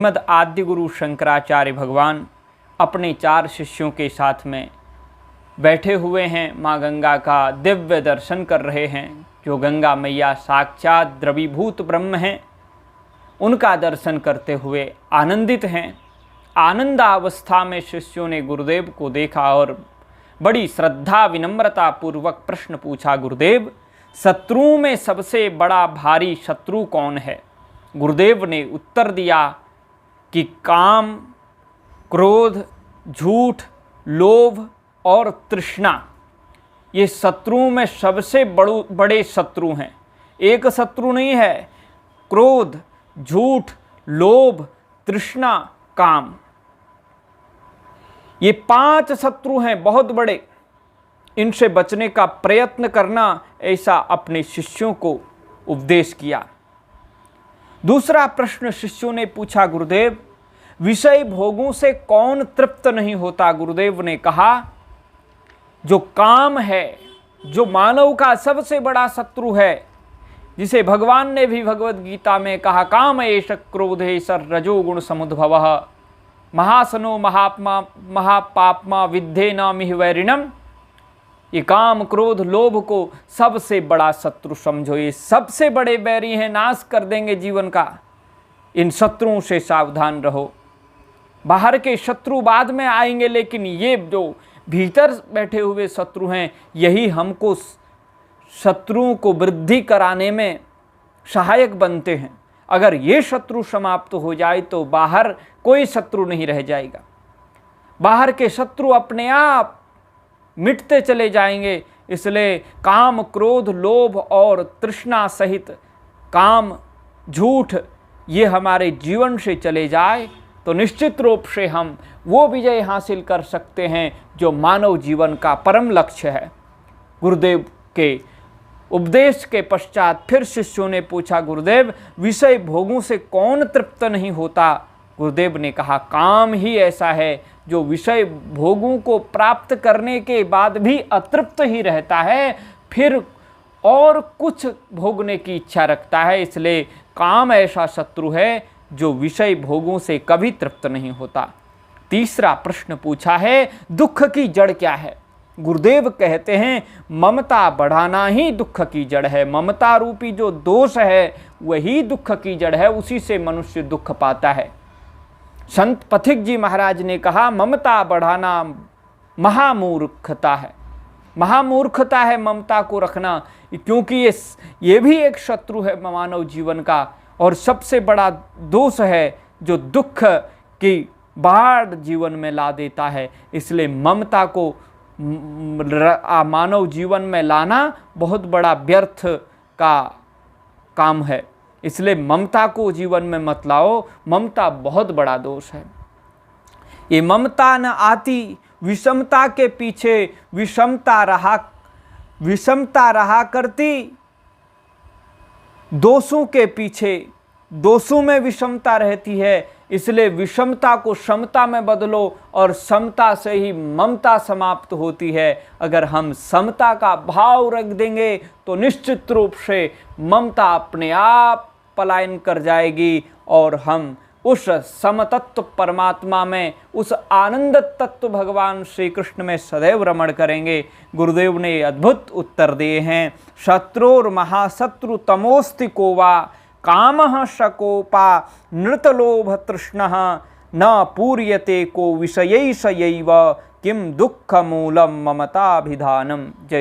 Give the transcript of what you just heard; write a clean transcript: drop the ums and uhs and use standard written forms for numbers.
श्रीमद् आद्य गुरु शंकराचार्य भगवान अपने 4 शिष्यों के साथ में बैठे हुए हैं। माँ गंगा का दिव्य दर्शन कर रहे हैं। जो गंगा मैया साक्षात द्रवीभूत ब्रह्म हैं, उनका दर्शन करते हुए आनंदित हैं। आनंदावस्था में शिष्यों ने गुरुदेव को देखा और बड़ी श्रद्धा विनम्रता पूर्वक प्रश्न पूछा, गुरुदेव, शत्रुओं में सबसे बड़ा भारी शत्रु कौन है? गुरुदेव ने उत्तर दिया कि काम, क्रोध, झूठ, लोभ और तृष्णा ये शत्रुओं में सबसे बड़े शत्रु हैं। एक शत्रु नहीं है। क्रोध, झूठ, लोभ, तृष्णा, काम, ये 5 शत्रु हैं बहुत बड़े। इनसे बचने का प्रयत्न करना, ऐसा अपने शिष्यों को उपदेश किया। दूसरा प्रश्न शिष्यों ने पूछा, गुरुदेव, विषय भोगों से कौन तृप्त नहीं होता? गुरुदेव ने कहा, जो काम है, जो मानव का सबसे बड़ा शत्रु है, जिसे भगवान ने भी भगवत गीता में कहा, काम एष क्रोधेश रजोगुण समुद्भवः महासनो महापापमा विद्धे नामिह वैरिणम। ये काम, क्रोध, लोभ को सबसे बड़ा शत्रु समझो। ये सबसे बड़े बैरी हैं, नाश कर देंगे जीवन का। इन शत्रुओं से सावधान रहो। बाहर के शत्रु बाद में आएंगे, लेकिन ये जो भीतर बैठे हुए शत्रु हैं, यही हमको शत्रुओं को वृद्धि कराने में सहायक बनते हैं। अगर ये शत्रु समाप्त हो जाए तो बाहर कोई शत्रु नहीं रह जाएगा। बाहर के शत्रु अपने आप मिटते चले जाएंगे। इसलिए काम, क्रोध, लोभ और तृष्णा सहित काम, झूठ, ये हमारे जीवन से चले जाए तो निश्चित रूप से हम वो विजय हासिल कर सकते हैं जो मानव जीवन का परम लक्ष्य है। गुरुदेव के उपदेश के पश्चात फिर शिष्यों ने पूछा, गुरुदेव, विषय भोगों से कौन तृप्त नहीं होता? गुरुदेव ने कहा, काम ही ऐसा है जो विषय भोगों को प्राप्त करने के बाद भी अतृप्त ही रहता है, फिर और कुछ भोगने की इच्छा रखता है। इसलिए काम ऐसा शत्रु है जो विषय भोगों से कभी तृप्त नहीं होता। तीसरा प्रश्न पूछा है, दुख की जड़ क्या है? गुरुदेव कहते हैं, ममता बढ़ाना ही दुख की जड़ है। ममता रूपी जो दोष है वही दुख की जड़ है, उसी से मनुष्य दुख पाता है। संत पथिक जी महाराज ने कहा, ममता बढ़ाना महामूर्खता है। महामूर्खता है ममता को रखना, क्योंकि ये भी एक शत्रु है मानव जीवन का, और सबसे बड़ा दोष है जो दुख की बाढ़ जीवन में ला देता है। इसलिए ममता को मानव जीवन में लाना बहुत बड़ा व्यर्थ का काम है। इसलिए ममता को जीवन में मत लाओ। ममता बहुत बड़ा दोष है। ये ममता न आती विषमता के पीछे विषमता रहा करती, दोषों के पीछे दोषों में विषमता रहती है। इसलिए विषमता को समता में बदलो और समता से ही ममता समाप्त होती है। अगर हम समता का भाव रख देंगे तो निश्चित रूप से ममता अपने आप पलायन कर जाएगी और हम उस समतत्व परमात्मा में, उस आनंद तत्व भगवान श्री कृष्ण में सदैव रमण करेंगे। गुरुदेव ने अद्भुत उत्तर दिए हैं, शत्रुर महाशत्रु तमोस्ति को वा कामः शकोपा नृतलोभ तृष्णः न पूर्यते को विषयैषयैव किम दुःख मूलम ममताभिधानम। जय